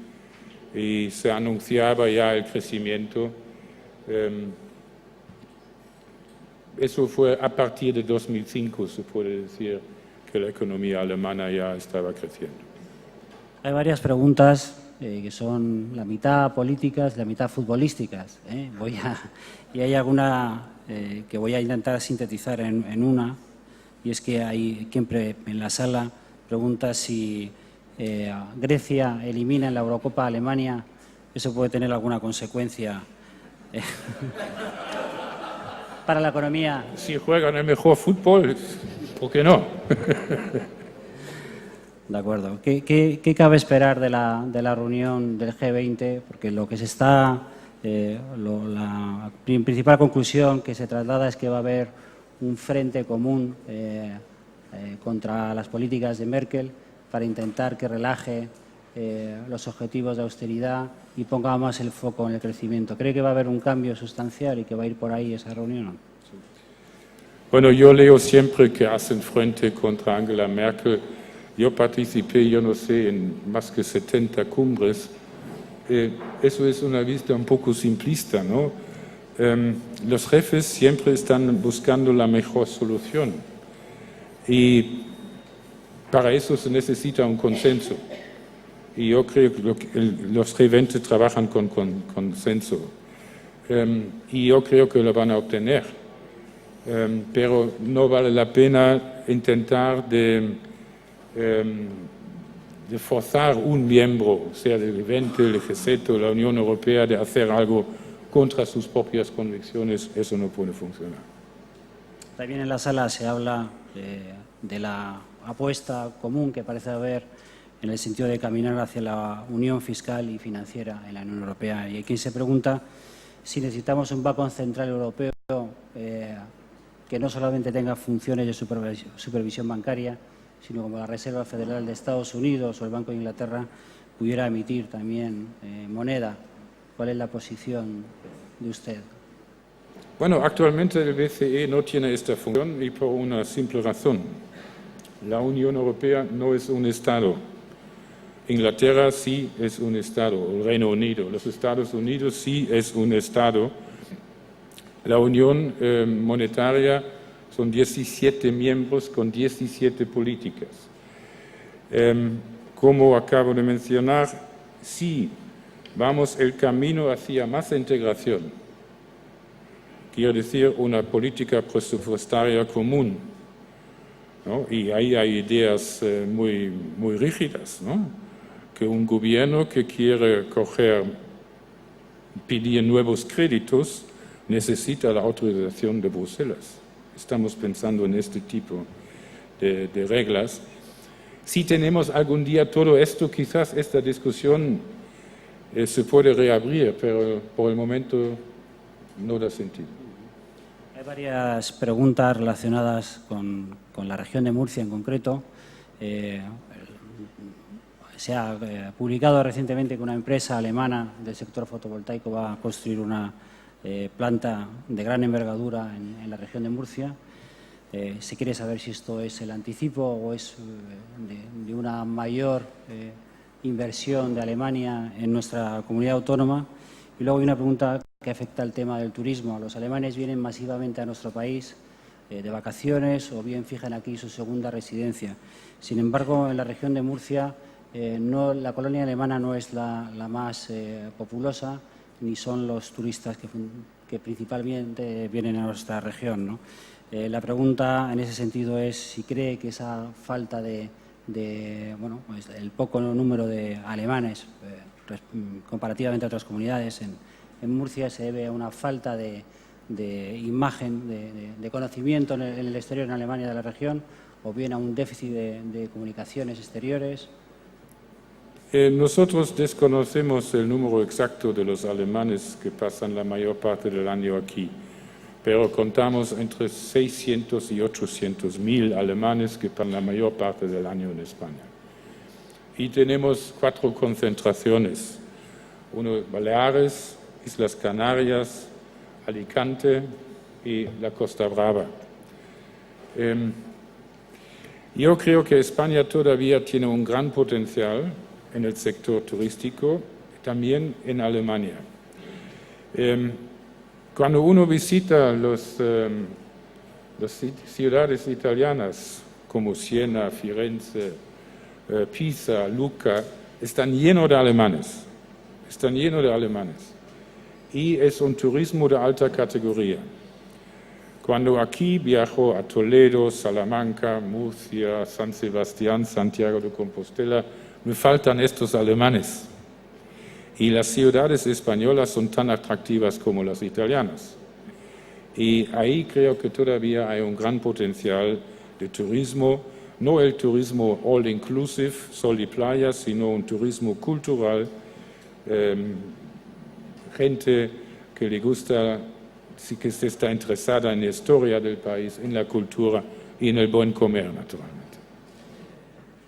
D: y se anunciaba ya el crecimiento. Eso fue a partir de 2005, se puede decir que la economía alemana ya estaba creciendo.
C: Hay varias preguntas que son la mitad políticas y la mitad futbolísticas. Y hay alguna que voy a intentar sintetizar en una, y es que hay quien en la sala pregunta si Grecia elimina en la Eurocopa a Alemania, eso puede tener alguna consecuencia para la economía.
D: Si juegan el mejor fútbol, ¿por qué no?
C: De acuerdo. ¿Qué cabe esperar de la reunión del G20? Porque lo que se está, la principal conclusión que se traslada es que va a haber un frente común contra las políticas de Merkel para intentar que relaje los objetivos de austeridad y ponga más el foco en el crecimiento. ¿Cree que va a haber un cambio sustancial y que va a ir por ahí esa reunión?
D: Bueno, yo leo siempre que hacen frente contra Angela Merkel. Yo participé, yo no sé, en más que 70 cumbres. Eso es una vista un poco simplista, ¿no? los jefes siempre están buscando la mejor solución y para eso se necesita un consenso. Y yo creo que los G20 trabajan con consenso. Y yo creo que lo van a obtener. Pero no vale la pena intentar de forzar un miembro, sea del G20, el G7 o la Unión Europea, de hacer algo contra sus propias convicciones. Eso no puede funcionar.
C: También en la sala se habla de la apuesta común que parece haber en el sentido de caminar hacia la unión fiscal y financiera en la Unión Europea. Y hay quien se pregunta si necesitamos un Banco Central Europeo que no solamente tenga funciones de supervisión bancaria, sino como la Reserva Federal de Estados Unidos o el Banco de Inglaterra pudiera emitir también moneda. ¿Cuál es la posición de usted?
D: Bueno, actualmente el BCE no tiene esta función y por una simple razón. La Unión Europea no es un Estado. Inglaterra sí es un Estado, el Reino Unido. Los Estados Unidos sí es un Estado. La Unión Monetaria son 17 miembros con 17 políticas. Como acabo de mencionar, sí vamos el camino hacia más integración. Quiero decir, una política presupuestaria común, ¿no? Y ahí hay ideas muy rígidas, ¿no? Que un gobierno que quiere pedir nuevos créditos necesita la autorización de Bruselas. Estamos pensando en este tipo de reglas. Si tenemos algún día todo esto, quizás esta discusión se puede reabrir, pero por el momento no da sentido.
C: Hay varias preguntas relacionadas con la región de Murcia en concreto. Se ha publicado recientemente que una empresa alemana del sector fotovoltaico va a construir una planta de gran envergadura en la región de Murcia. Se quiere saber si esto es el anticipo o es de una mayor inversión de Alemania en nuestra comunidad autónoma. Y luego hay una pregunta que afecta al tema del turismo. Los alemanes vienen masivamente a nuestro país de vacaciones o bien fijan aquí su segunda residencia. Sin embargo, en la región de Murcia la colonia alemana no es la más populosa, ni son los turistas que principalmente vienen a nuestra región, ¿no? La pregunta en ese sentido es si cree que esa falta pues el poco número de alemanes comparativamente a otras comunidades en Murcia se debe a una falta de imagen, de conocimiento en el exterior, en Alemania, de la región, o bien a un déficit de comunicaciones exteriores.
D: Nosotros desconocemos el número exacto de los alemanes que pasan la mayor parte del año aquí, pero contamos entre 600 y 800 mil alemanes que pasan la mayor parte del año en España. Y tenemos 4 concentraciones, uno Baleares, Islas Canarias, Alicante y la Costa Brava. Yo creo que España todavía tiene un gran potencial en el sector turístico, también en Alemania. Cuando uno visita las ciudades italianas como Siena, Firenze, Pisa, Lucca, están llenos de alemanes. Están llenos de alemanes. Y es un turismo de alta categoría. Cuando aquí viajo a Toledo, Salamanca, Murcia, San Sebastián, Santiago de Compostela, me faltan estos alemanes. Y las ciudades españolas son tan atractivas como las italianas. Y ahí creo que todavía hay un gran potencial de turismo, no el turismo all inclusive, sol y playa, sino un turismo cultural, gente que le gusta, que se está interesada en la historia del país, en la cultura y en el buen comer, naturalmente.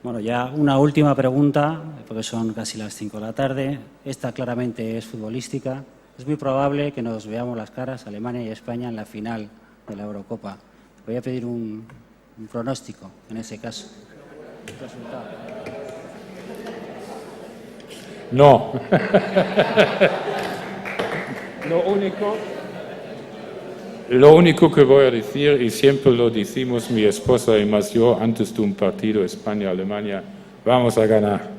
C: Bueno, ya una última pregunta, porque son casi las 5 de la tarde. Esta claramente es futbolística. Es muy probable que nos veamos las caras, Alemania y España, en la final de la Eurocopa. Voy a pedir un pronóstico en ese caso. ¿Resultado?
D: No. Lo único que voy a decir, y siempre lo decimos mi esposa y más yo, antes de un partido España-Alemania, vamos a ganar.